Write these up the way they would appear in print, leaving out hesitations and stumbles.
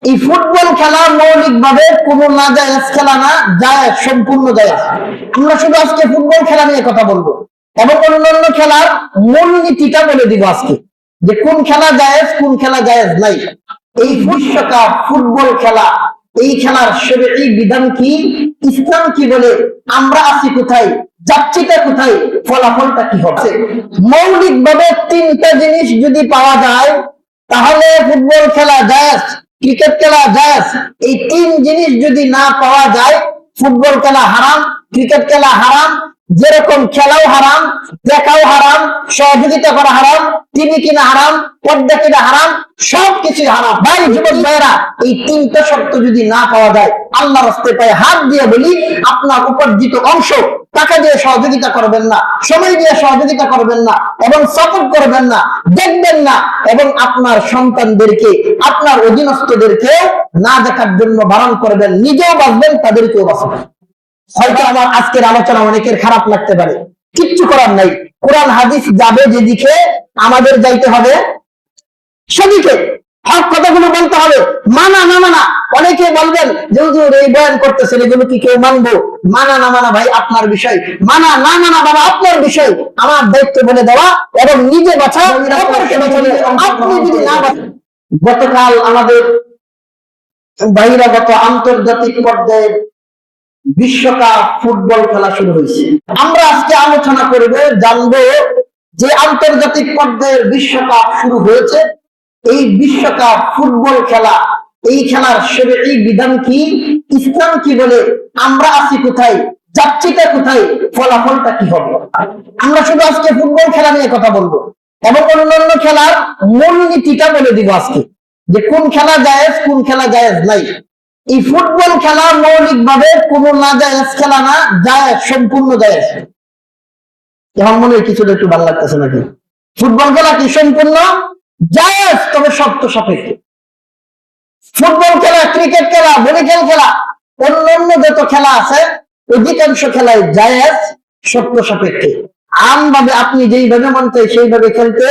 এই ফুটবল খেলা মৌলিক ভাবে কোনো না জায়েজ খেলা না, জায়েজ, সম্পূর্ণ জায়েজ। আমরা শুধু আজকে ফুটবল খেলা নিয়ে কথা বলবো এবং অন্যান্য খেলার মূলনীতিটা বলে দিব আজকে, যে কোন খেলা জায়েজ কোন খেলা জায়েজ নাই। এই বিশ্বকাপ ফুটবল খেলা, এই খেলার শরীয়ী বিধান কি, ইসলাম কি বলে, আমরা আছি কোথায়, যাচ্ছিটা কোথায়, ফলাফলটা কি হবে। মৌলিক ভাবে তিনটা জিনিস যদি পাওয়া যায় তাহলে ফুটবল খেলা জায়েজ, ক্রিকেট খেলা জায়েজ। এই তিন জিনিস যদি না পাওয়া যায় ফুটবল খেলা হারাম, ক্রিকেট খেলা হারাম, যেরকম খেলাও হারাম, দেখাও হারাম, সহযোগিতা করা হারাম, টিভি কিনা হারাম, পর্দা কিনা হারাম, সবকিছু হারাম। ভাই যুবক ভাইয়েরা, এই তিনটা শর্ত যদি না পাওয়া যায়, আল্লাহর রাস্তায় পায়ে হাত দিয়ে বলি, আপনার উপার্জিত অংশ টাকা দিয়ে সহযোগিতা করবেন না, সময় দিয়ে সহযোগিতা করবেন না এবং সাপোর্ট করবেন না, দেখবেন না, এবং আপনার সন্তানদেরকে, আপনার অধীনস্থদেরকে না দেখার জন্য বারণ করবেন, নিজেও বাঁচবেন, তাদেরকেও বাঁচাবেন। হয়তো আমার আজকের আলোচনা অনেকের খারাপ লাগতে পারে, কিচ্ছু করার নাই। কোরআন হাদিস যাবে যেদিকে, আমাদের যাইতে হবে সেদিকে। হক কথাগুলো বলতে হবে, মানা না মানা। অনেকে বলবেন যে হুজুর এই বয়ান করতেছেন, এগুলো কি কেউ মানবো? মানা না মানা ভাই আপনার বিষয়, মানা না মানা বাবা আপনার বিষয়। আমার দায়িত্ব বলে দেওয়া এবং নিজে বাঁচা, আপনি যদি না বাঁচেন। গতকাল আমাদের বহিরাগত আন্তর্জাতিক পর্যায়ে বিশ্বকাপ ফুটবল খেলা শুরু হয়েছে। আমরা আজকে আলোচনা করব, জানবো যে আন্তর্জাতিক পর্যায়ের বিশ্বকাপ শুরু হয়েছে, এই বিশ্বকাপ ফুটবল খেলা, এই খেলার শরীয়ী বিধান কি, ইসলাম কি বলে, আমরা আছি কোথায়, যাচ্ছিটা কোথায়, ফলাফলটা কি হবে। আমরা শুধু আজকে ফুটবল খেলা নিয়ে কথা বলবো এবং অন্যান্য খেলার মূলনীতিটা বলে দিব আজকে, যে কোন খেলা জায়েজ কোন খেলা জায়েজ নাই। এই ফুটবল খেলা মৌলিক ভাবে কোনো না জায়েজ খেলা না, জায়েজ, সম্পূর্ণ জায়েজ। এখন মনে হয় কিছুটা একটু ভালো লাগতেছে নাকি? ফুটবল খেলা কি সম্পূর্ণ জায়েজ, তবে শর্ত সাপেক্ষে। ফুটবল খেলা, ক্রিকেট খেলা, ভলিবল খেলা, অন্যান্য যত খেলা আছে অধিকাংশ খেলায় জায়েজ, শর্ত সাপেক্ষে। আমভাবে আপনি যেইভাবে মন চাই সেইভাবে খেলতে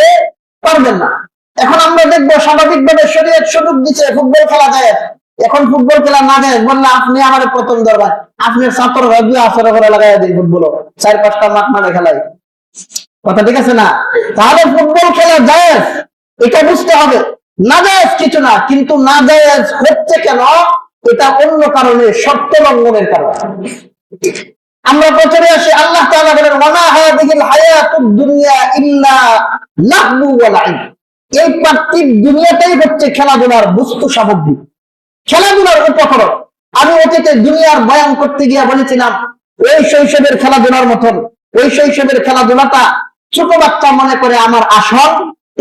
পারবেন না। এখন আমরা দেখবো স্বাভাবিকভাবে শরীয়ত সুযোগ দিচ্ছে ফুটবল খেলা জায়েজ। এখন ফুটবল খেলা না যায় বললে আপনি আমার প্রথম দরবার, আপনার ছাত্র রাজ্য আসর করে লাগাই দিন ফুটবল 4-5টা মাঠ মানে খেলায়, কথা ঠিক আছে না? তাহলে ফুটবল খেলা জায়েজ, এটা বুঝতে হবে। না জায়েজ কিছু না, কিন্তু না জায়েজ হচ্ছে কেন, এটা অন্য কারণে, শর্ত লঙ্ঘনের কারণে। আমরা প্রচারে আসি, আল্লাহ তাআলা বলেন ওয়ামা হাযিহিল হায়াতুদ দুনিয়া ইল্লা লাহবু ওয়া লাইব। এই পার্থিব দুনিয়াটাই হচ্ছে খেলাধুলার বস্তু সামগ্রী, খেলাধুলার উপকরণ। আমি অতীতে দুনিয়ার বয়ান করতে গিয়ে বলেছিলাম, ওই শৈশবের খেলাধুলার মতন, ওই শৈশবের খেলাধুলাটা ছোট বাচ্চা মনে করে আমার আসল,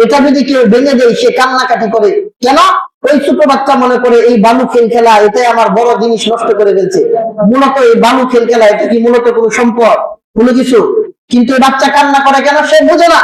এটা যদি কেউ ভেঙে দেয় সে কান্নাকাটি করে। কেন? ওই ছোট বাচ্চা মনে করে এই বালু খেল খেলা এটাই আমার বড় জিনিস নষ্ট করে ফেলছে। মূলত এই বালু খেল খেলা এটা কি মূলত কোনো সম্পদ, কোনো কিছু? কিন্তু বাচ্চা কান্না করে কেন? সে বোঝে না,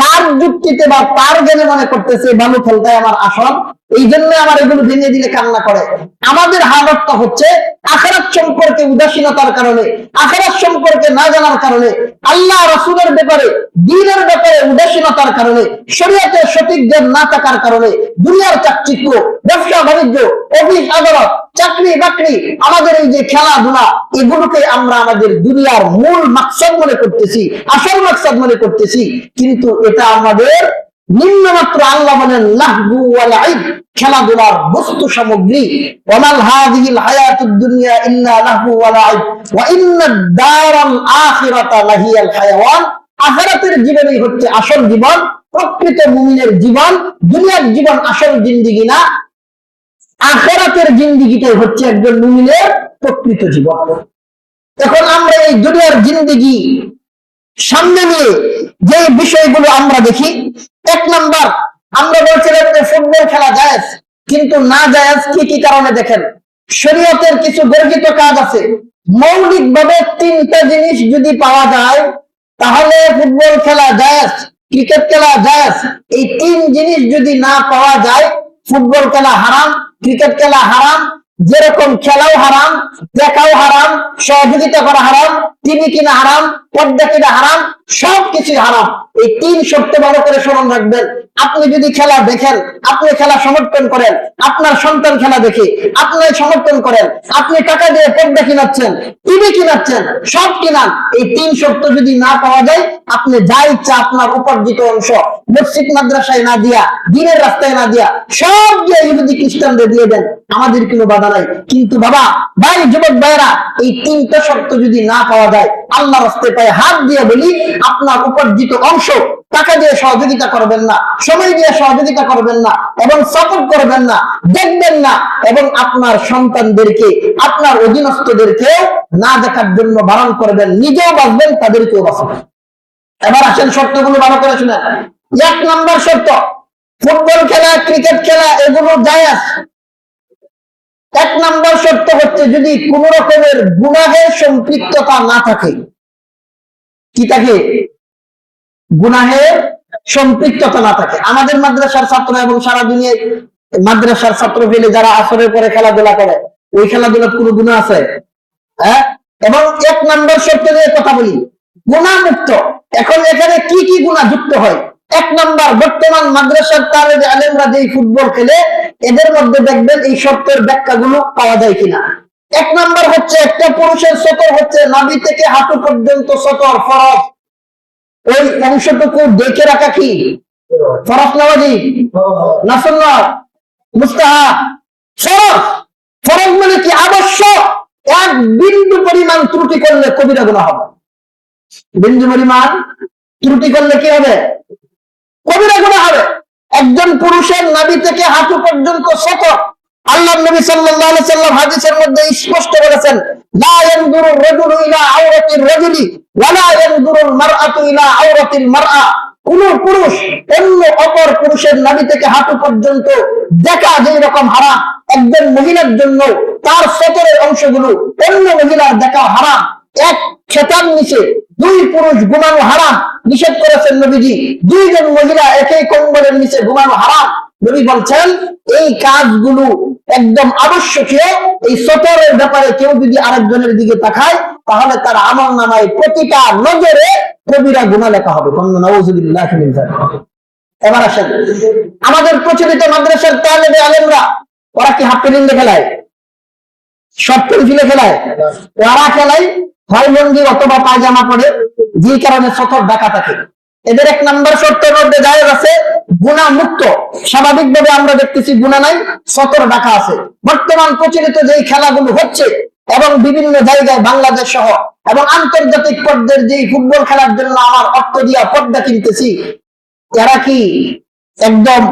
তার যুক্তিতে বা তার জ্ঞানে মনে করতেছে বালু খেলটাই আমার আসল, এই জন্য আমার এগুলো ভেঙে দিলে কান্না করে। আমাদের হালতটা হচ্ছে আখিরাত সম্পর্কে উদাসীনতার কারণে, আখিরাত সম্পর্কে না জানার কারণে, আল্লাহ রাসূলের ব্যাপারে, দ্বীনের ব্যাপারে উদাসীনতার কারণে, শরীয়তের সঠিক জ্ঞান না থাকার কারণে দুনিয়ার চাকচিক্য, ব্যবসা বাণিজ্য, অফিস আদালত, চাকরি বাকরি, আমাদের এই যে খেলাধুলা, এগুলোকে আমরা আমাদের দুনিয়ার মূল মাকসাদ মনে করতেছি, আসল মাকসাদ মনে করতেছি। কিন্তু এটা আমাদের নিম্নমাত্র। আল্লাহ বলেন লাহবু ওয়া লাইব, খেলাধুলার বস্তু সামগ্রী। ওয়ামাল হাযিহিল হায়াতুদ দুনিয়া ইল্লা লাহবু ওয়া লাইব ওয়া ইন্নাদ দারাল আখিরাতা লাহিয়াল হায়াওয়ান। আখিরাতের জীবনই হচ্ছে আসল জীবন, প্রকৃত মুমিনের জীবন। দুনিয়ার জীবন আসল জিন্দেগি না, আখিরাতের জিন্দেগিটাই হচ্ছে একজন মুমিনের প্রকৃত জীবন। এখন আমরা এই দুনিয়ার জিন্দেগি সামনে নিয়ে যে বিষয়গুলো আমরা দেখি, 1 নাম্বার আমরা বলছিলাম যে ফুটবল খেলা জায়েজ, কিন্তু না জায়েজ কি কি কারণে দেখেন। শরীয়তের কিছু বর্জিত কাজ আছে, মৌলিক ভাবে 3টা জিনিস যদি পাওয়া যায় তাহলে ফুটবল খেলা জায়েজ, ক্রিকেট খেলা জায়েজ। এই 3 জিনিস যদি না পাওয়া যায় ফুটবল খেলা হারাম, ক্রিকেট খেলা হারাম, যেরকম খেলাও হারাম, দেখাও হারাম, সহযোগিতা করা হারাম, টিভি কিনা হারাম, পর্দা কিনা হারাম, সবকিছু হারাম। এই 3 শর্ত ভালো করে স্মরণ রাখবেন। আপনি যদি খেলা দেখেন, আপনি খেলা সমর্থন করেন, আপনার সন্তান খেলা দেখে আপনি সমর্থন করেন, আপনি টাকা দিয়ে পর্দা কিনাচ্ছেন, টিভি কিনাচ্ছেন, সব কিনান, এই 3 শর্ত যদি না পাওয়া যায়, আপনি যা ইচ্ছা আপনার উপার্জিত অংশ মসজিদ মাদ্রাসায় না দিয়া, দিনের রাস্তায় না দিয়া, সব দিয়ে ইহুদি খ্রিস্টানদের দিয়ে দেন, আমাদের কোনো বাধা নাই। কিন্তু বাবা, ভাই, যুবক ভাইরা, এই 3টা শর্ত যদি না পাওয়া যায়, আল্লাহ রাস্তায় পায়ে হাত দিয়ে বলি, আপনার উপার্জিত অংশ টাকা দিয়ে সহযোগিতা করবেন না, সময় দিয়ে সহযোগিতা করবেন না, এবং সাপোর্ট করবেন না, দেখবেন না, এবং আপনার সন্তানদেরকে, আপনার অধীনস্থদেরকে না দেখার জন্য বারণ করবেন, নিজেও বাঁচবেন, তাদেরকেও বাঁচাবেন। এবার আসেন শর্তগুলো ভালো করে শুনেন। 1 নম্বর শর্ত, ফুটবল খেলা, ক্রিকেট খেলা এগুলো জায়েজ। 1 নম্বর শর্ত হচ্ছে যদি কোন রকমের গুনাহের সম্পৃক্ততা না থাকে। কি থাকে? গুনাহের সম্পৃক্ততা না থাকে। আমাদের মাদ্রাসার ছাত্র এবং সারা দুনিয়ায় মাদ্রাসার ছাত্র পেলে যারা আসরের পরে খেলাধুলা করে, ওই খেলাধুলার কোনো গুনাহ আছে? হ্যাঁ। এবং 1 নম্বর শর্ত নিয়ে কথা বলি, গুনাহ মুক্ত। এখন এখানে কি কি গুনাহ যুক্ত হয়? 1 নম্বর, বর্তমান মাদ্রাসার তালেবে আলেমরা যেই ফুটবল খেলে, এদের মধ্যে দেখবেন এই শর্তের ব্যাখ্যাগুলো পাওয়া যায় কিনা। 1 নম্বর হচ্ছে, একটা পুরুষের সতর হচ্ছে নাভি থেকে হাঁটু পর্যন্ত সতর ফরজ। ওই অংশটুকু দেখে রাখা কি ফরজ না ওয়াজিব? না সুন্নাত? মুস্তাহাব? ফরজ। ফরজ মানে কি? আবশ্যক। 1 বিন্দু পরিমাণ ত্রুটি করলে কবিরা গুনাহ হবে। বিন্দু পরিমাণ ত্রুটি করলে কি হবে? কবিরা গুনাহ হবে। একজন পুরুষের নাভি থেকে হাঁটু পর্যন্ত সতর। আল্লাহর নবী সাল্লাল্লাহু আলাইহি সাল্লাম হাদিসের মধ্যে স্পষ্ট বলেছেন, লা ইয়ানজুরুর রাজুলু ইলা আওরাতির রাজুলি ওয়া লা ইয়ানজুরুল মারআতু ইলা আওরাতিল মারআ। কোন পুরুষ অন্য অপর পুরুষের নাভি থেকে হাঁটু পর্যন্ত দেখা যেই রকম হারাম, একজন মহিলার জন্য তার সতরের অংশগুলো অন্য মহিলার দেখা হারাম। 1 খেতার নিচে 2 পুরুষ ঘুমানো হারাম, নিষেধ করেছেন নবীজি। 2 জন মহিলা একই কম্বলের নিচে ঘুমানো হারাম। নবী বলছেন এই কাজগুলো একদম আবশ্যকীয়। এই সতরের ব্যাপারে কেউ যদি আরেকজনের দিকে তাকায়, তাহলে তার আমলনামায় প্রতিটা নজরে কবিরা গুনাহ লেখা হবে। নাউযুবিল্লাহ মিন যালিক। এবার আসেন, আমাদের প্রচলিত মাদ্রাসার তালেবে আলেমরা, ওরা কি হাফ প্যান্ট খেলায়? শর্ট প্যান্ট খেলায়? ওরা খেলায় হয় লুঙ্গি অথবা পায়জামা পরে, যে কারণে সতর ঢাকা থাকে। এদের 1 নম্বর শর্তের মধ্যে জায়েজ আছে, গুনাহ মুক্ত। স্বাভাবিকভাবে আমরা দেখতেছি গুনাহ নাই, সতর ঢাকা আছে। বর্তমান প্রচলিত যেই খেলাগুলো হচ্ছে এবং বিভিন্ন জায়গায় বাংলাদেশ সহ এবং আন্তর্জাতিক পর্যায়ের যেই ফুটবল খেলার জন্য আমার অর্থ দিয়া পর্দা কিনতেছি, এরা কি একদম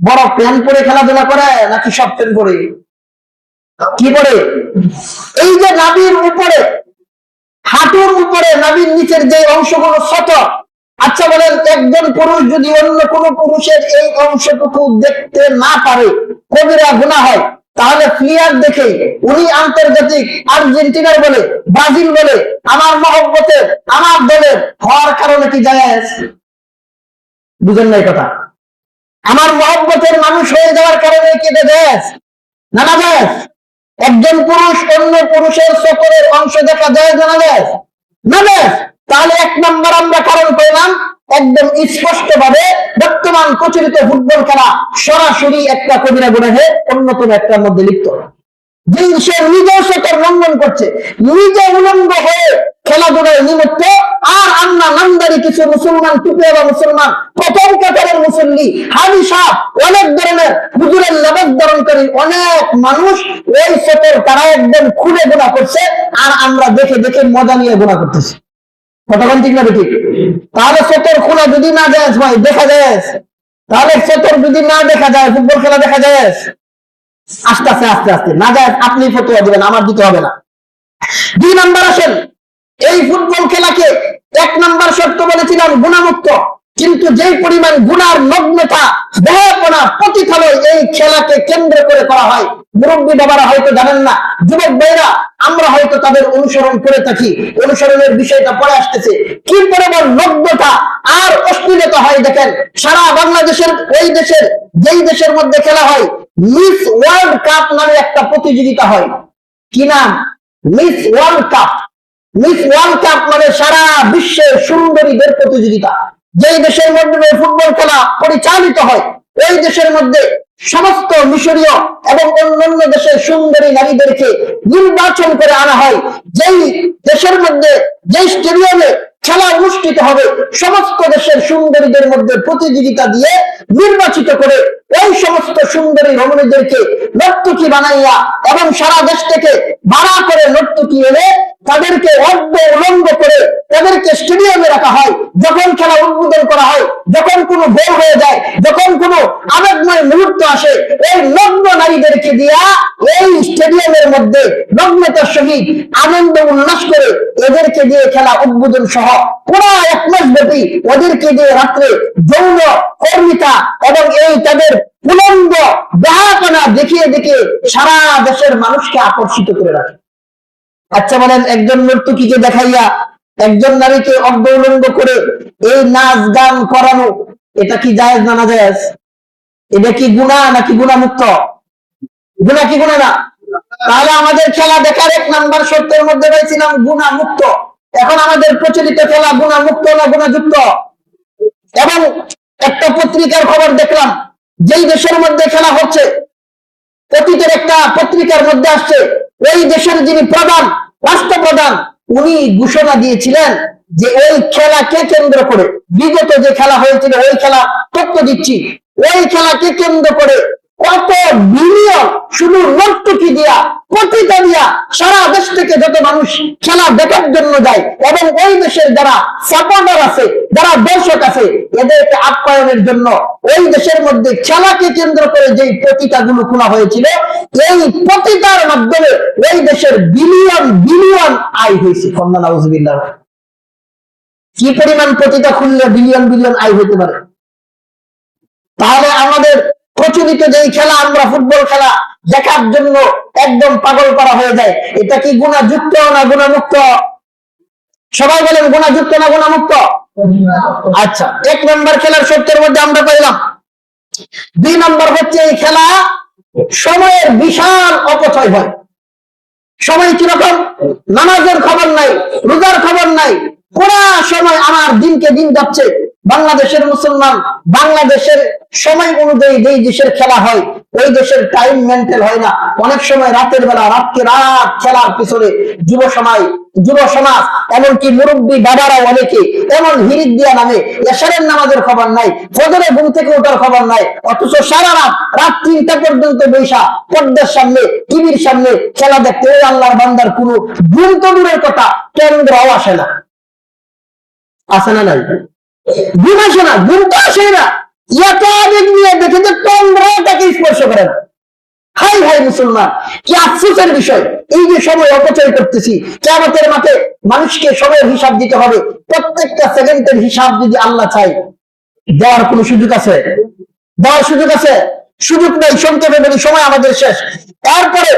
বড় প্যান্ট পরে খেলাধুলা করে নাকি সব প্যান্ট পরে? কি পরে? এই যে নাভির উপরে, হাঁটুর উপরে, নাভির নিচের যে অংশগুলো সতর। আচ্ছা বলেন, একজন পুরুষ যদি অন্য কোন পুরুষের এই অংশটুকু দেখতে না পারে, কবিরা গুনাহ হয়। তাহলে প্লেয়ার দেখে উনি আন্তর্জাতিক আর্জেন্টিনার বলে, ব্রাজিল বলে, আমার মহব্বতের, আমার দলের হওয়ার কারণে কি জায়েজ? বুঝেন না এই কথা? আমার মহব্বতের মানুষ হয়ে যাওয়ার কারণে কি জায়েজ? না, না জায়েজ। একজন পুরুষ অন্য পুরুষের সতরের অংশ দেখা যায় না জায়েজ? না জায়েজ। তাহলে 1 নম্বর আমরা কারণ পেলাম, একদম স্পষ্ট ভাবে বর্তমান প্রচলিত ফুটবল খেলা সরাসরি একটা কবিরা গুনাহে অন্যতম একটার মধ্যে লিপ্ত। যে সে নিজেও সতর লঙ্ঘন করছে, নিজে উলঙ্গ হয়ে খেলাধুলায় নিমত্ত, আর আমরা নামদারি কিছু মুসলমান, টুপিওয়ালা মুসলমান, প্রথম কাতারের মুসল্লি, হাজি সাহেব, অনেক ধরনের হুজুরের লেবাস ধারণকারী অনেক মানুষ ওই সতর তারা একদম খুলে গুনাহ করছে, আর আমরা দেখে দেখে মজা নিয়ে গুনাহ করতেছি। কতক্ষণ ঠিক না ঠিক? তাহলে সতর খোলা যদি না যায় ভাই, দেখা যায়, তাহলে সতর যদি না দেখা যায়, ফুটবল খেলা দেখা যায়? আস্তে আস্তে আস্তে আস্তে না যায়। আপনি ফতোয়া দিবেন, আমার দিতে হবে না। 2 নম্বর আসেন, এই ফুটবল খেলাকে 1 নম্বর শর্ত বলেছিলাম গুনাহমুক্ত, কিন্তু যেই পরিমাণ গুনার নগ্নতা, বেহায়াপনা, প্রতিফলন এই খেলাকে কেন্দ্র করে করা হয়, মুরব্বী বাবারা হয়তো জানেন না, যুবক ভাইরা আমরা হয়তো তাদের অনুসরণ করে থাকি, অনুসরণের বিষয়টা পরে আসতেছে। কি পরিমাণ নগ্নতা আর অশ্লীলতা হয় দেখেন। সারা বাংলাদেশের ওই দেশের, যেই দেশের মধ্যে খেলা হয়, মিস ওয়ার্ল্ড কাপ নামে একটা প্রতিযোগিতা হয়। কি নাম? Miss world cup. Miss world cup মানে সারা বিশ্বের সুন্দরীদের প্রতিযোগিতা। যেই দেশের মধ্যে ফুটবল খেলা পরিচালিত হয় ওই দেশের মধ্যে সমস্ত মিশরীয় এবং অন্যান্য দেশের সুন্দরী নারীদেরকে নির্বাচন করে আনা হয়। যেই দেশের মধ্যে যেই স্টেডিয়ামে খেলা অনুষ্ঠিত হবে সমস্ত দেশের সুন্দরীদের মধ্যে প্রতিযোগিতা দিয়ে নির্বাচিত করে ওই সমস্ত সুন্দরী রমণীদেরকে নর্তকী বানাইয়া এবং সারা দেশ থেকে ভাড়া করে নর্তকী এনে তাদেরকে অর্ধ উলঙ্গ করে তাদেরকে স্টেডিয়ামে রাখা হয়। যখন খেলা উদ্বোধন করা হয়, যখন কোনো গোল হয়ে যায়, যখন কোনো আবেগময় মুহূর্ত আসে, এই নগ্ন নারীদেরকে দিয়া এই স্টেডিয়ামের মধ্যে নগ্নতার সহিত আনন্দ উল্লাস করে এদেরকে দিয়ে খেলা উদ্বোধন সহ পুরো 1 মাস ব্যাপী ওদেরকে দিয়ে রাত্রে যৌন কর্মিতা এবং এই তাদের উলঙ্গ দেহাপনা দেখিয়ে দেখিয়ে সারা দেশের মানুষকে আকর্ষিত করে রাখে। আচ্ছা বলেন, একজন নর্তকীকে দেখাইয়া একজন নারীকে অর্ধ উলঙ্গ করে এই নাচ গান করানো, এটা কি জায়েজ না নাজায়েজ? এটা কি গুনাহ নাকি গুনাহমুক্ত? গুনাহ কি গুনাহ না? তাহলে আমাদের খেলা দেখার 1 নাম্বার শর্তের মধ্যে পাইছিলাম গুনাহমুক্ত। এখন আমাদের প্রচলিত খেলা গুনাহমুক্ত না গুনাহযুক্ত? এবং একটা পত্রিকার খবর দেখলাম, যেই দেশের মধ্যে খেলা হচ্ছে অতীতের একটা পত্রিকার মধ্যে আসছে ওই দেশের যিনি প্রধান, রাষ্ট্রপ্রধান, উনি ঘোষণা দিয়েছিলেন যে ওই খেলাকে কেন্দ্র করে বিগত যে খেলা হয়েছিল ওই খেলা তথ্য দিচ্ছি, ওই খেলাকে কেন্দ্র করে কত বিলিয়ন শুধু নর্তকী দিয়া পতিতা দিয়া সারা দেশ থেকে যত মানুষ খেলা দেখার জন্য যায় এবং ওই দেশের যারা সাপোর্টার আছে, যারা দর্শক আছে, এদেরকে আপ্যায়নের জন্য ওই দেশের মধ্যে খেলাকে কেন্দ্র করে যেই পতিতাগুলো খোলা হয়েছিল, এই পতিতার মাধ্যমে ওই দেশের বিলিয়ন বিলিয়ন আয় হয়েছে। নাউজুবিল্লাহ। কি পরিমাণ পতিতা খুললে বিলিয়ন বিলিয়ন আয় হতে পারে? তাহলে আমাদের প্রচলিত যেই খেলা আমরা ফুটবল খেলা দেখার জন্য একদম পাগল করা হয়ে যায়, এটা কি গুনাহযুক্ত না গুনাহমুক্ত? সবাই বলেন গুনাহযুক্ত না গুনাহমুক্ত? আচ্ছা, 1 নম্বর খেলার শর্তের মধ্যে আমরা পাইলাম। 2 নম্বর হচ্ছে এই খেলা সময়ের বিশাল অপচয় হয়। সময় কিরকম? নামাজের খবর নাই, রোজার খবর নাই, পুরা সময় আমার দিনকে দিন যাচ্ছে। বাংলাদেশের মুসলমান বাংলাদেশের সময় অনুযায়ী যেই দেশের খেলা হয় ওই দেশের টাইম মেনটেন হয় না। অনেক সময় রাতের বেলা রাতকে রাত খেলার পিছনে যুব সমাজ এমনকি মুরব্বী বাবারা অনেকে এমন হিরিক দিয়া নামে, এশারের নামাজের খবর নাই, ফজরে ঘুম থেকে ওঠার খবর নাই, অথচ সারা রাত 3টা পর্যন্ত বৈশা পর্দার সামনে টিভির সামনে খেলা দেখতে ওই আল্লাহর বান্দার কোনো ঘুম তো দূরের কথা কেন্দ্রও আসে না। আসে না? নাই ঘুম আসে না, ঘুম তো আসে না, এত আবেগ নিয়ে দেখে যে কেন্দ্রটাকে স্পর্শ করে না। হাই হাই মুসলমান, কি আফসোসের বিষয়! এই যে সময় অপচয় করতেছি, কিয়ামতের মাঠে মানুষকে সময়ের হিসাব দিতে হবে। প্রত্যেকটা সেকেন্ডের হিসাব যদি আল্লাহ চাই, দেওয়ার কোন সুযোগ আছে? দেওয়ার সুযোগ আছে? সুযোগ নেই। সংক্ষেপে বলি, সময় আমাদের শেষ। তারপরে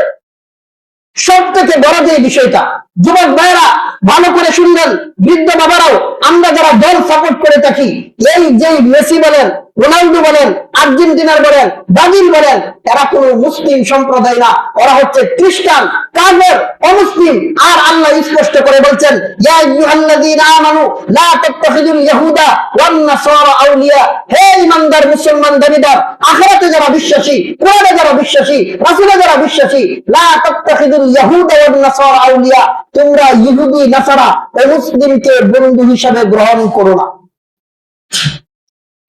সব থেকে বড় যে বিষয়টা, যুবক ভাইরা ভালো করে শুনবেন, বৃদ্ধ বাবারাও, আমরা যারা দল সাপোর্ট করে থাকি, এই যে মেসি বলেন, রোনাল্ডো বলেন, আর্জেন্টিনার বলেন, ব্রাজিল বলেন, এরা কোন মুসলিম সম্প্রদায় না, ওরা হচ্ছে খ্রিস্টান, কাফের, অমুসলিম। আর আল্লাহ স্পষ্ট করে বলছেন, ইয়া আইয়ুহাল্লাযীনা আমানু লা তাত্তাখিযুল ইয়াহুদা ওয়ান নাসারা আউলিয়া। হে ঈমানদার মুসলমান দাবিদার, আখিরাতে যারা বিশ্বাসী, কোরআনে যারা বিশ্বাসী, রাসূলে যারা বিশ্বাসী, লা তাত্তাখিযুল ইয়াহুদা ওয়ান নাসারা আউলিয়া, তোমরা ইহুদি নাসারা ও মুসলিমকে বন্ধু হিসাবে গ্রহণ করো না।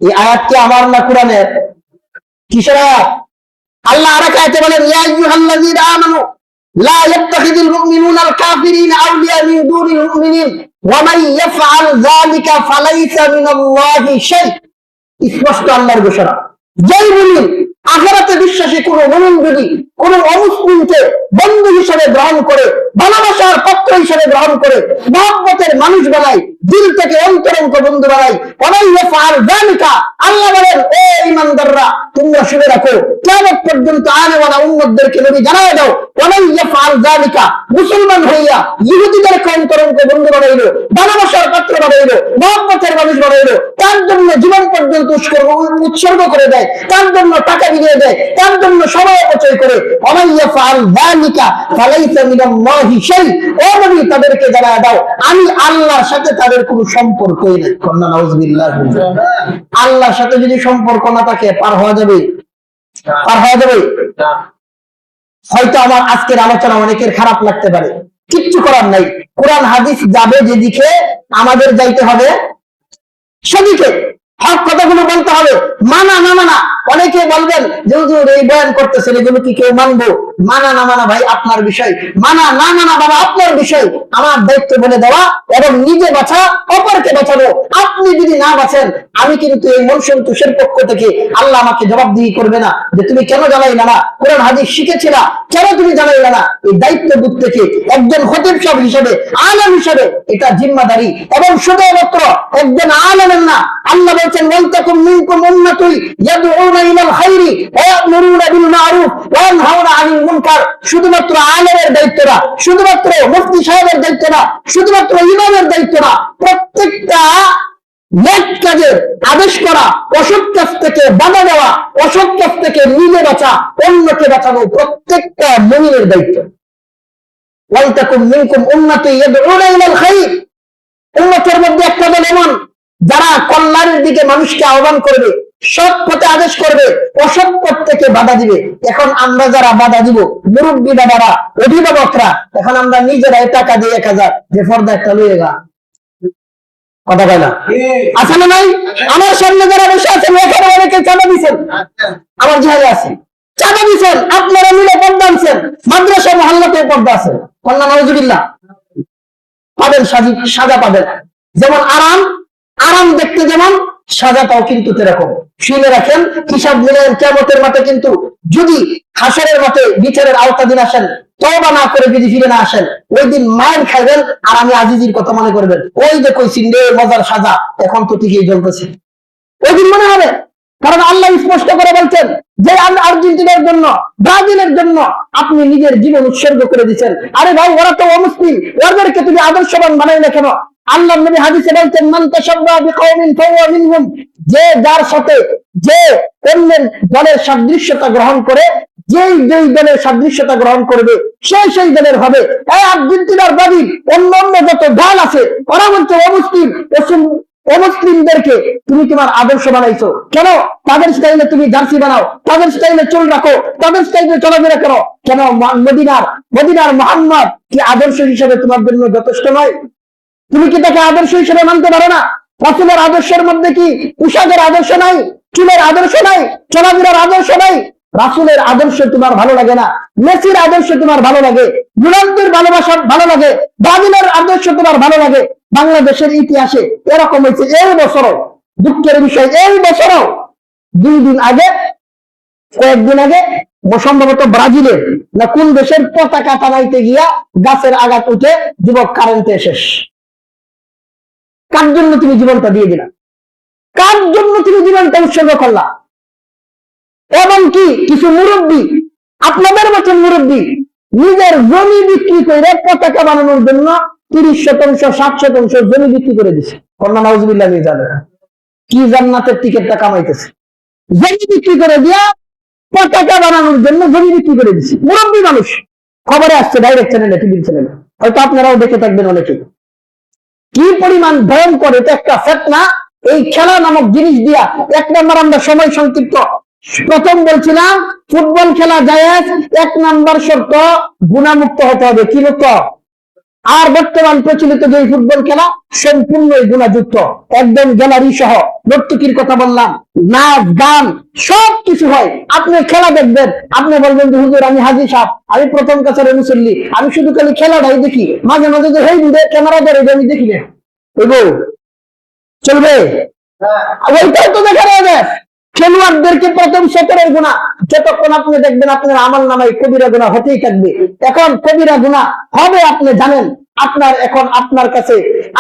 এই আয়াতটি আমার না কোরআনের? কিসের আয়াত? আল্লাহ আরেক আয়াতে বলেন, ইয়া আইয়ুহাল্লাযীনা আমানু লা ইয়াত্তাখিযুল মুমিনুনাল কাফিরিনা আউলিয়া মিন দুনিল মুমিনিন ওয়া মান ইয়াফআল যালিকা ফালাইসা মিনাল্লাহি শাই। স্পষ্ট আল্লাহর ঘোষণা। যেই মুমিন আখিরাতে বিশ্বাসী কোন মুমিন যদি কোন অমুসলিমকে বন্ধু হিসেবে গ্রহণ করে, ভালোবাসার পাত্র হিসেবে গ্রহণ করে, মহব্বতের মানুষ বানায়, দিল থেকে অন্তরঙ্গ বন্ধু বানায়, আল্লাহ বলেন, ও ঈমানদাররা, তোমরা শুনে রাখো, কিয়ামত পর্যন্ত আনেওয়ালা উম্মতদেরকে নবী জানায় দাও, মুসলমান হইয়া ইহুদিদেরকে অন্তরঙ্গ বন্ধু বানাইলো, ভালোবাসার পাত্র বানাইলো, মহব্বতের মানুষ বানাইলো, তার জন্য জীবন পর্যন্ত উৎসর্গ করে দেয়, তার জন্য টাকা বিলিয়ে দেয়, তার জন্য সময় অপচয় করে, তাদেরকে জানায় দাও, আমি আল্লাহর সাথে তাদের ইমানের কোনো সম্পর্কই নেই। কন্যা নাউজুবিল্লাহ। আল্লাহর সাথে যদি সম্পর্ক না থাকে পার হওয়া যাবে? পার হওয়া যাবে? হয়তো আমার আজকের আলোচনা অনেকের খারাপ লাগতে পারে, কিচ্ছু করার নাই। কোরআন হাদিস যাবে যেদিকে আমাদের যাইতে হবে সেদিকে, হক কথাগুলো বলতে হবে। মানা না মানা, অনেকে বলবেন যে হুজুর এই বয়ান করতেছেন এগুলো কি কেউ মানবো? মানা না মানা ভাই আপনার বিষয়, মানা না মানা বাবা আপনার বিষয়। আমার দায়িত্ব বলে দেওয়া এবং নিজে বাঁচা, অপরকে বাঁচানো। আপনি যদি না বাঁচেন, আমি কিন্তু এই মনসুন তুষের পক্ষ থেকে আল্লাহ আমাকে জবাবদিহি করবে না যে তুমি কেন জানাইলে না, কোরআন হাদিস শিখেছিলা কেন তুমি জানাইলে না। এই দায়িত্ববোধ থেকে একজন খতিব সাহেব হিসেবে, আলেম হিসেবে এটা জিম্মাদারি। এবং শুধুমাত্র একজন আলেমের না, আল্লাহ বলছেন ওয়ালতাকুম মিনকুম উম্মাতুন ইয়াদউনা ইলাল খায়রি ওয়া ইয়া'মুরুনা বিল মা'রুফ ওয়া ইয়ানহাউনা আনিল মুনকার। শুধুমাত্র আলেমের দায়িত্ব না, শুধুমাত্র মুফতি সাহেবের দায়িত্ব না, শুধুমাত্র ইমামের দায়িত্ব না, প্রত্যেকটা নেক কাজের আদেশ করা, অসৎ কাজ থেকে বাধা দেওয়া, অসৎ কাজ থেকে নিজে বাঁচা, অন্যকে বাঁচানো প্রত্যেকটা মুমিনের দায়িত্ব। ওয়ালতাকুম মিনকুম উম্মাতুন ইয়াদউনা ইলাল খায়র। উম্মতের মধ্যে একটা দল এমন যারা কল্যাণের দিকে মানুষকে আহ্বান করবে, সৎ পথে আদেশ করবে, অসৎ পথ থেকে বাধা দিবে। এখন আমরা যারা বাধা দিব, মুরব্বী বাবারা, অভিভাবকরা, এখন আমরা নিজেরাই টাকা দিয়ে 1000 যে ফর্দা একটা লইয়ে গা, কথা বলে না আছে না নাই? আমার সামনে যারা বসে আছেন এখানে অনেকে চাঁদা দিচ্ছেন, আমার জেলে আছে, চাঁদা দিচ্ছেন, আপনারা মিলে পর্দা আনছেন, মাদ্রাসা মহল্লাতে পর্দা আছে। কন্যা নাউজুবিল্লাহ। পাবেন সাজা পাবেন, যেমন আরাম, আরাম দেখতে যেমন সাজাটাও কিন্তু এরকম। শুনে রাখেন, হিসাব মিলেন কিয়ামতের মাঠে কিন্তু যদি হাসরের মাঠে বিচারের আওতাধীন আসেন, তওবা না করে যদি ফিরে না আসেন, ওই দিন মায়ের খাইবেন আর আমি আজিজির কথা মনে করবেন। ওই যে কইছি রে মজার সাজা এখন তো ঠিকই জ্বলতেছে, ওই দিন মনে হবে। কারণ আল্লাহ স্পষ্ট করে বলছেন যে আর্জেন্টিনার জন্য, ব্রাজিলের জন্য আপনি নিজের জীবন উৎসর্গ করে দিচ্ছেন। আরে ভাই ওরা তো অমুসলিম, ওদেরকে তুমি আদর্শবান বানাই না কেন? আল্লাহ নবী হাদিসে বলছেন মান তাশাব্বাহা বিকওমিন ফাহুয়া মিনহুম। যে যার সাথে যে অন্যের দলের সাদৃশ্যতা গ্রহণ করে, যেই দলের সাদৃশ্যতা গ্রহণ করবে সেই দলের হবে। এই আর্জেন্টিনার ব্রাজিল অন্য যত দল আছে ওরা বলছে অমুসলিম, অমুসলিমদেরকে তুমি তোমার আদর্শ বানাইছো কেন? তাদের স্টাইলে তুমি জার্সি বানাও, তাদের স্টাইলে চুল রাখো, তাদের স্টাইলে চলাফেরা করো কেন? মদিনার মুহাম্মদ কি আদর্শ হিসেবে তোমার জন্য যথেষ্ট নয়? তুমি কি তাকে আদর্শ হিসেবে মানতে পারো না? রাসূলের আদর্শের মধ্যে কি পোশাকের আদর্শ নাই, চুলের আদর্শ নাই, চলাফেরার আদর্শ নাই? রাসূলের আদর্শ তোমার ভালো লাগে না, মেসির আদর্শ তোমার ভালো লাগে, রোনালদোর ভালোবাসা ভালো লাগে, ব্রাজিলের আদর্শ তোমার ভালো লাগে। বাংলাদেশের ইতিহাসে এরকম হয়েছে। এই বছরও দুঃখের বিষয়, এই বছরও কয়েকদিন আগে সম্ভবত ব্রাজিলের না কোন দেশের পতাকা টানাইতে গিয়া গাছের আঘাত উঠে যুবক কারেন্টে শেষ। কার জন্য তুমি জীবনটা দিয়ে দিলা? কার জন্য তুমি জীবনটা উৎসর্গ করলা? এবং কি কিছু মুরব্বী, আপনাদের মতন মুরব্বী নিজের জমি বিক্রি করে পতাকা বানানোর জন্য 30% 60% জমি বিক্রি করে দিছে। কন্যা নাউজুবিল্লাহ। জানে কি জান্নাতের টিকিটটা কামাইতেছে? জমি বিক্রি করে দিয়া পতাকা বানানোর জন্য জমি বিক্রি করে দিছে মুরব্বী মানুষ। খবরে আসছে ডাইরেক্ট চ্যানেলে, টিভি চ্যানেলে, হয়তো আপনারাও দেখে থাকবেন অনেকে। কি পরিমাণ ভয়ঙ্কর! এটা একটা ফিতনা। এই খেলা নামক জিনিস দিয়া এক নম্বর আমরা সময় সংক্ষিপ্ত, প্রথম বলছিলাম ফুটবল খেলা জায়েজ, 1 নম্বর শর্ত গুনাহমুক্ত হতে হবে। কি মুক্ত? আর বর্তমান প্রচলিত যে ফুটবল খেলা সম্পূর্ণ গুনাহযুক্ত, একদম গ্যালারি সহ নর্তকীর কথা বললাম, নাচ গান সবকিছু হয়। আপনি খেলা দেখবেন, আপনি বলবেন যে হুজুর আমি হাজী সাহেব, আমি প্রথম কাছারে মুসল্লি, আমি শুধু খালি খেলাটাই দেখি, মাঝে মাঝে যে হেই ক্যামেরা ধরে আমি দেখি না, চলবে? ওইটাই তো দেখা যায়। খেলোয়াড়দেরকে প্রথম 17 গুনাহ, যতক্ষণ আপনি দেখবেন আপনার আমল নামায় কবিরা গুনাহ হতেই থাকবে। এখন কবিরা গুনাহ হবে আপনি জানেন, এখন আপনার কাছে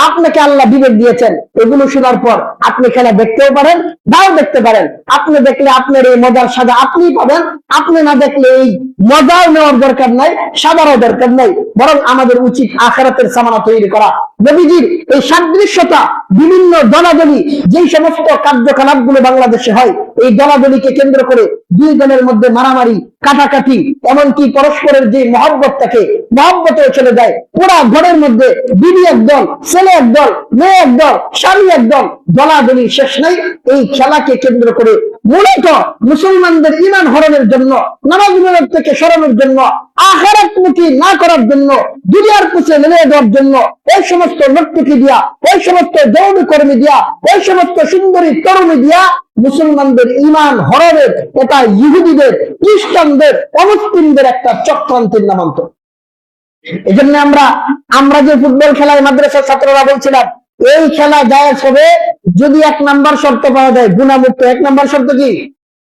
আপনাকে আল্লাহ বিবেক দিয়েছেন। এগুলো শোনার পর আপনি খেলা দেখতেও পারেন, নাও দেখতে পারেন। আপনি দেখলে আপনার এই মজার সাজা আপনি পাবেন, আপনি না দেখলে এই মজাও নেওয়ার দরকার নাই, সাজারও দরকার নাই। বরং আমাদের উচিত আখিরাতের সামানা তৈরি করা। নবীজির এই সাদৃশ্যতা বিভিন্ন দলাদলি যেই সমস্ত কার্যকলাপগুলো বাংলাদেশে হয়, এই দলাদলিকে কেন্দ্র করে দুই দলের মধ্যে মারামারি, কাটাকাটি, এমনকি পরস্পরের যে মহব্বত থাকে, মহব্বতেও চলে যায়। পুরা ঘরের মধ্যে বিবি একদল, ছেলে একদল, মেয়ে একদল, স্বামী একদল, দলাদলি শেষ নাই। এই খেলাকে কেন্দ্র করে মূলত মুসলমানদের ঈমান হরণের জন্য, নামাজ থেকে সরানোর জন্য, আখিরাতমুখী না করার জন্য, দুনিয়ার পিছে লেগে দেওয়ার জন্য এই সমস্ত নর্তকী দিয়া, এই সমস্ত যৌন কর্মী দিয়া, এই সমস্ত সুন্দরী তরুণী দিয়া মুসলমানদের ঈমান হরণের, এটা ইহুদিদের, খ্রিস্টানদের, অমুসলিমদের একটা চক্রান্তের নামান্তর। এই জন্য আমরা যে ফুটবল খেলায় মাদ্রাসার ছাত্ররা বলছিলাম, এই খেলা জায়েজ হবে যদি 1 নাম্বার শর্ত পাওয়া যায়, গুনাহমুক্ত। 1 নাম্বার শর্ত কি?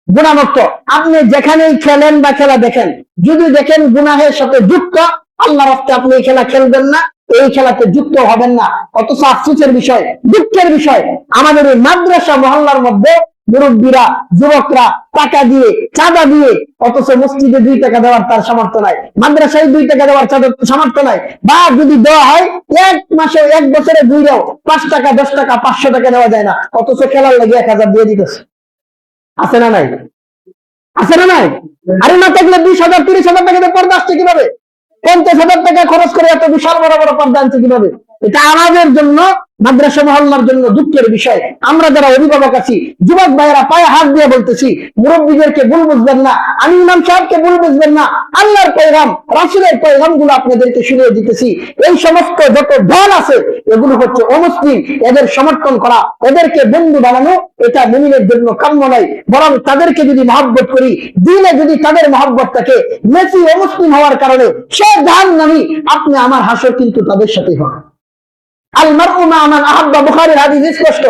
গুনাহমুক্ত। আপনি যেখানেই খেলেন বা খেলা দেখেন, যদি দেখেন গুনাহের সাথে যুক্ত, আল্লাহর রাস্তায় আপনি এই খেলা খেলবেন না, এই খেলাতে যুক্ত হবেন না। অথচ আফসোসের বিষয়, দুঃখের বিষয়, আমাদের এই মাদ্রাসা মহল্লার মধ্যে মুরব্বীরা, যুবকরা টাকা দিয়ে, চাঁদা দিয়ে, অথচ মসজিদে 2 টাকা দেওয়ার তার সামর্থ্য নাই, মাদ্রাসায় 2 টাকা দেওয়ার সামর্থ্য নাই, বা যদি দেওয়া হয় 1 মাসে, 1 বছরে 2 5 টাকা, 10 টাকা, 500 টাকা দেওয়া যায় না, অথচ খেলার লাগে 1000 দিয়ে দিতেছে। আছে না নাই? আছে না নাই? আরে না থাকলে 20,000 30,000 টাকা দিয়ে পর্দা আসছে কিভাবে? 50,000 টাকা খরচ করে এত বিশাল বড় বড় পর্দা আনছে কিভাবে? এটা আমাদের জন্য, মাদ্রাসা মহল্লার জন্য দুঃখের বিষয়। আমরা যারা অভিভাবক আছি, যুবক ভাইয়েরা পায়ে হাত দিয়ে বলতেছি, মুরব্বীদেরকে ভুল বুঝবেন না, আমি ইমাম সাহেবকে ভুল বুঝবেন না, আল্লাহর পয়গাম, রাসূলের পয়গাম গুলো আপনাদেরকে শুনিয়ে দিতেছি। এই সমস্ত যত দল আছে, এগুলো হচ্ছে অমুসলিম, এদের সমর্থন করা, এদেরকে বন্ধু বানানো, এটা মুমিনের জন্য কাম্য নয়। বরং তাদেরকে যদি মহব্বত করি, দিলে যদি তাদের মহব্বত থাকে, মেসি অমুসলিম হওয়ার কারণে সে জাহান্নামী, আপনি আমার হাসর কিন্তু তাদের সাথেই হবে। আল মারউ মা মান আহাব্বা, বুখারীর হাদিস স্পষ্ট,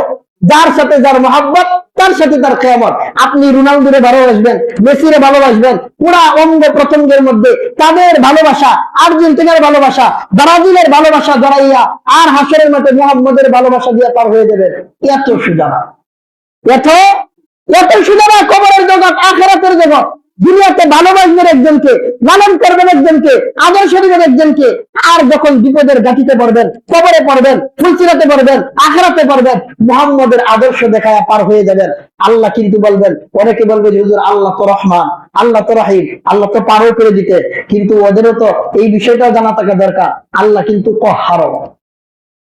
যার সাথে যার মহব্বত, তার সাথে তার কিয়ামত। আপনি রোনালদোরে ভালোবাসবেন, মেসিরে ভালোবাসবেন, পুরা অঙ্গ প্রত্যঙ্গের মধ্যে তাদের ভালোবাসা, আর্জেন্টিনার ভালোবাসা, ব্রাজিলের ভালোবাসা জড়াইয়া আর হাসরের মাঠে মুহাম্মদের ভালোবাসা দিয়ে পার হয়ে যাবেন। এত সুজা, এত সুজা, কবরের জগৎ, আখিরাতের জগৎ। দুনিয়াতে ভালোবাসবেন একজনকে, লালন করবেন একজনকে, আদর্শ দিবেন একজনকে, আর যখন বিপদের গাঠিতে পড়বেন, কবরে পড়বেন, ফুলসিরাতে পড়বেন, আখিরাতে পড়বেন, মুহাম্মদের আদর্শ দেখায় পার হয়ে যাবেন। আল্লাহ কিন্তু বলবেন, অনেকে বলবে যে হুজুর আল্লাহ তো রহমান, আল্লাহ তো রহিম, আল্লাহ তো পারও করে দিতে, কিন্তু ওদেরও তো এই বিষয়টাও জানা থাকা দরকার, আল্লাহ কিন্তু কহার।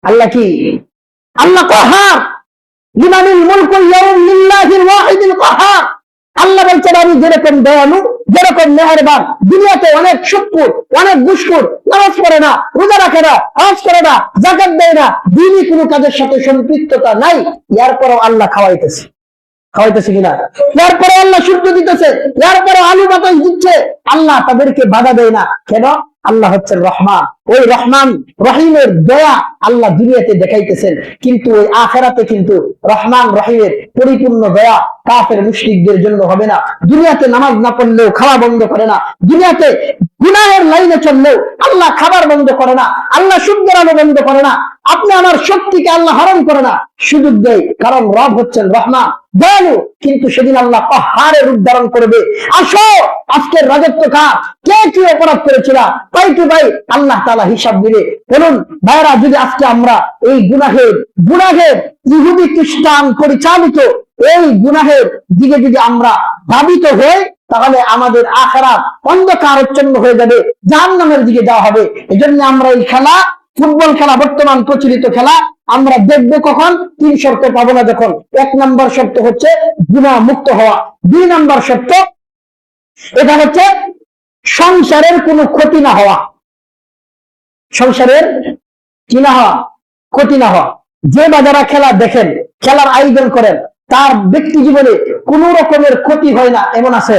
আল্লাহ কি? আল্লাহ কহার। লিমানিল মুলকুল ইয়াউম লিল্লাহিল ওয়াহিদিল কাহার। আল্লাহ বলছেন, আমি যেরকম দয়ালু, যেরকম মেহেরবান, দুনিয়াতে অনেক সুদখোর, অনেক ঘুষখোর, নামাজ পড়ে না, রোজা রাখে না, হজ করে না, যাকাত দেয় না, দিনই কোনো কাজের সাথে সম্পৃক্ততা নাই, এরপরও আল্লাহ খাওয়াইতেছে কিনা? এরপরে আল্লাহ সূর্য দিতেছে, এরপরে আলু বাতাস দিচ্ছে, আল্লাহ তাদেরকে বাধা দেয় না। কেন? আল্লাহ হচ্ছেন রহমান। ওই রহমান রহিমের দয়া আল্লাহ দুনিয়াতে দেখাইতেছেন, কিন্তু ওই আখিরাতে কিন্তু রহমান রহিমের পরিপূর্ণ দয়া কাফের মুশরিকদের জন্য হবে না। দুনিয়াতে নামাজ না পড়লেও খাওয়া বন্ধ করে না, দুনিয়াতে গুনাহের লাইনে চললেও আল্লাহ খাবার বন্ধ করে না, আল্লাহ সুদের আলো বন্ধ করে না, আপনি আমার শক্তিকে আল্লাহ হরণ করে না, সুযোগ দেয়। কারণ রব হচ্ছেন রহমান, দয়ালু। কিন্তু সেদিন আল্লাহ কাহারের রূপ ধারণ করবে। আসো, আজকের রাজত্ব কার, কে কি অপরাধ করেছিল, তাই কি ভাই আল্লাহ তাআলা হিসাব দিবে। বলুন ভাইরা, যদি আজকে আমরা এই গুনাহের ইহুদি খ্রিস্টান পরিচালিত এই গুনাহের দিকে যদি আমরা ধাবিত হই, তাহলে আমাদের আখিরাত অন্ধকারাচ্ছন্ন হয়ে যাবে, জাহান্নামের দিকে যাওয়া হবে। এজন্য আমরা এই খেলা, ফুটবল খেলা, বর্তমান প্রচলিত খেলা আমরা দেখবো কখন? 3 শর্ত পাবো না যখন। 1 নাম্বার শর্ত হচ্ছে গুনাহ মুক্ত হওয়া। 2 নাম্বার শর্ত, এটা হচ্ছে সংসারের কোনো ক্ষতি না হওয়া। সংসারের কি না হওয়া? ক্ষতি না হওয়া। যে বাজারা খেলা দেখেন, খেলার আয়োজন করেন, তার ব্যক্তি জীবনে কোন রকমের ক্ষতি হয় না এমন আছে?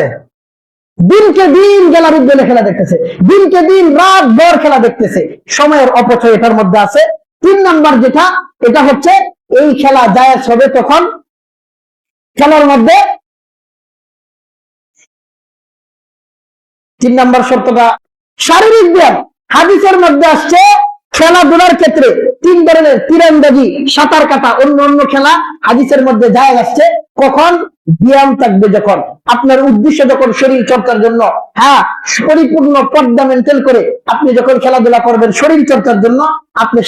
দিনকে দিন গ্যালারি উদ্যানে খেলা দেখতেছে, দিনকে দিন রাত ভর খেলা দেখতেছে, সময়ের অপচয় এটার মধ্যে আছে। 3 নাম্বার যেটা, এটা হচ্ছে এই খেলা জায়েজ হবে তখন খেলার মধ্যে 3 নাম্বার শর্তটা শারীরিক ব্যায়াম। হাদিসের মধ্যে আসছে খেলাধুলার ক্ষেত্রে 3 ধরনের, তীরন্দাজি, সাঁতার কাটা, অন্য অন্য খেলা হাদিসের মধ্যে জায়েজ আছে। কখন? ব্যায়াম থাকবে যখন, আপনার উদ্দেশ্য যখন শরীর চর্চার জন্য, হ্যাঁ, পরিপূর্ণ পর্দা মেনটেন করে আপনি যখন খেলাধুলা করবেন শরীর চর্চার জন্য, আপনি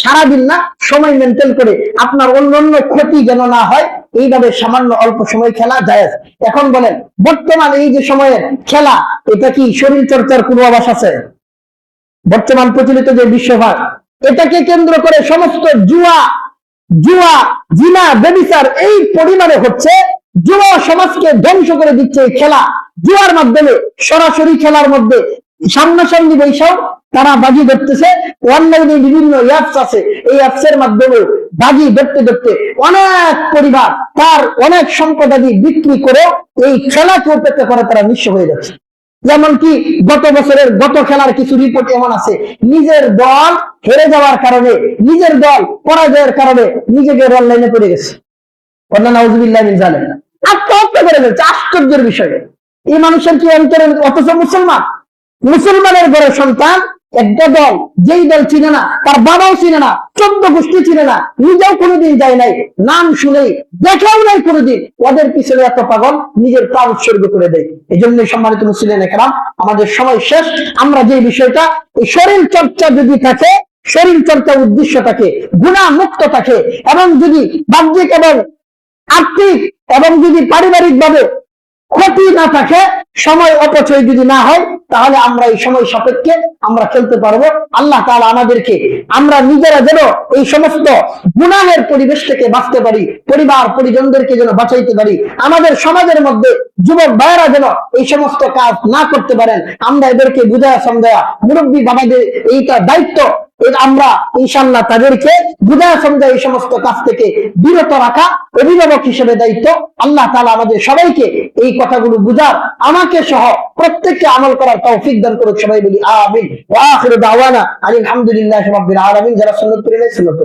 সারাদিন না, সময় মেনটেন করে আপনার অন্যান্য ক্ষতি যেন না হয়, এইভাবে সামান্য অল্প সময় খেলা জায়েজ। এখন বলেন, বর্তমান এই যে সময়ের খেলা, এটা কি শরীর চর্চার কোনো আভাস আছে? বর্তমান প্রচলিত যে বিশ্বভাগ, এটাকে কেন্দ্র করে সমস্ত জুয়া, জিনা, ব্যভিচার এই পরিমাণে হচ্ছে। যুব সমাজকে ধ্বংস করে দিচ্ছে এই খেলা। জুয়ার মাধ্যমে, সরাসরি খেলার মধ্যে সামনাসামনি বৈশাখ তারা বাজি ধরতেছে। অনলাইনে বিভিন্ন অ্যাপস আছে, এই অ্যাপসের মাধ্যমে বাজি ধরতে অনেক পরিবার তার অনেক সম্পদাদি বিক্রি করে এই খেলাকে উপেক্ষা করে তারা নিঃস্ব হয়ে যাচ্ছে। যেমন কি গত খেলার কিছু রিপোর্ট এমন আছে, নিজের দল হেরে যাওয়ার কারণে, নিজের দল পরাজয়ের কারণে নিজেকে অনলাইনে পড়ে গেছে, আত্মহত্যা করে ফেলছে। আশ্চর্যের বিষয়, এই মানুষের কি অন্তরে, অথচ মুসলমানের ঘরের সন্তান, একটা দল, যেই দল চিনে না, তার বাবাও চিনে না, 14 গোষ্ঠী চিনে না, নিজেও কোনোদিন যায় নাই, নাম শুনেই দেখাও নাই কোনোদিন, ওদের পিছনে এত পাগল, নিজের প্রাণ উৎসর্গ করে দেয়। এই জন্য সম্মানিত মুসলিম একরাম, আমাদের সময় শেষ। আমরা যে বিষয়টা, এই শরীর চর্চা যদি থাকে, শরীর চর্চার উদ্দেশ্য থাকে, গুনাহ মুক্ত থাকে, এবং যদি বাহ্যিক এবং আর্থিক এবং যদি পারিবারিক ভাবে ক্ষতি না থাকে, সময় অপচয় যদি না হয়, তাহলে আমরা এই সময় সাপেক্ষে আমরা খেলতে পারবো। আল্লাহ তাআলা আমাদেরকে, আমরা নিজেরা যেন এই সমস্ত গুনাহের পরিবেশ থেকে বাঁচতে পারি, পরিবার পরিজনদেরকে যেন বাঁচাইতে পারি, আমাদের সমাজের মধ্যে যুবক ভাইয়েরা যেন এই সমস্ত কাজ না করতে পারেন, আমরা এদেরকে বুঝায়া সমঝায়া, মুরব্বী বাবাদের এইটা দায়িত্ব, আমরা ইনশাআল্লাহ তাদেরকে বুঝায়া সমঝায় এই সমস্ত কাজ থেকে বিরত রাখা অভিভাবক হিসেবে দায়িত্ব। আল্লাহ তাআলা আমাদের সবাইকে এই কথাগুলো বুঝার, আমাকে সহ প্রত্যেককে আমল করার তৌফিক দান করুক। সবাই বলি আমিন। ওয়া আখিরু দাওয়ানা আলহামদুলিল্লাহি রাব্বিল আলামিন। যারা সুন্নাত পড়ে নেয় সুন্নাত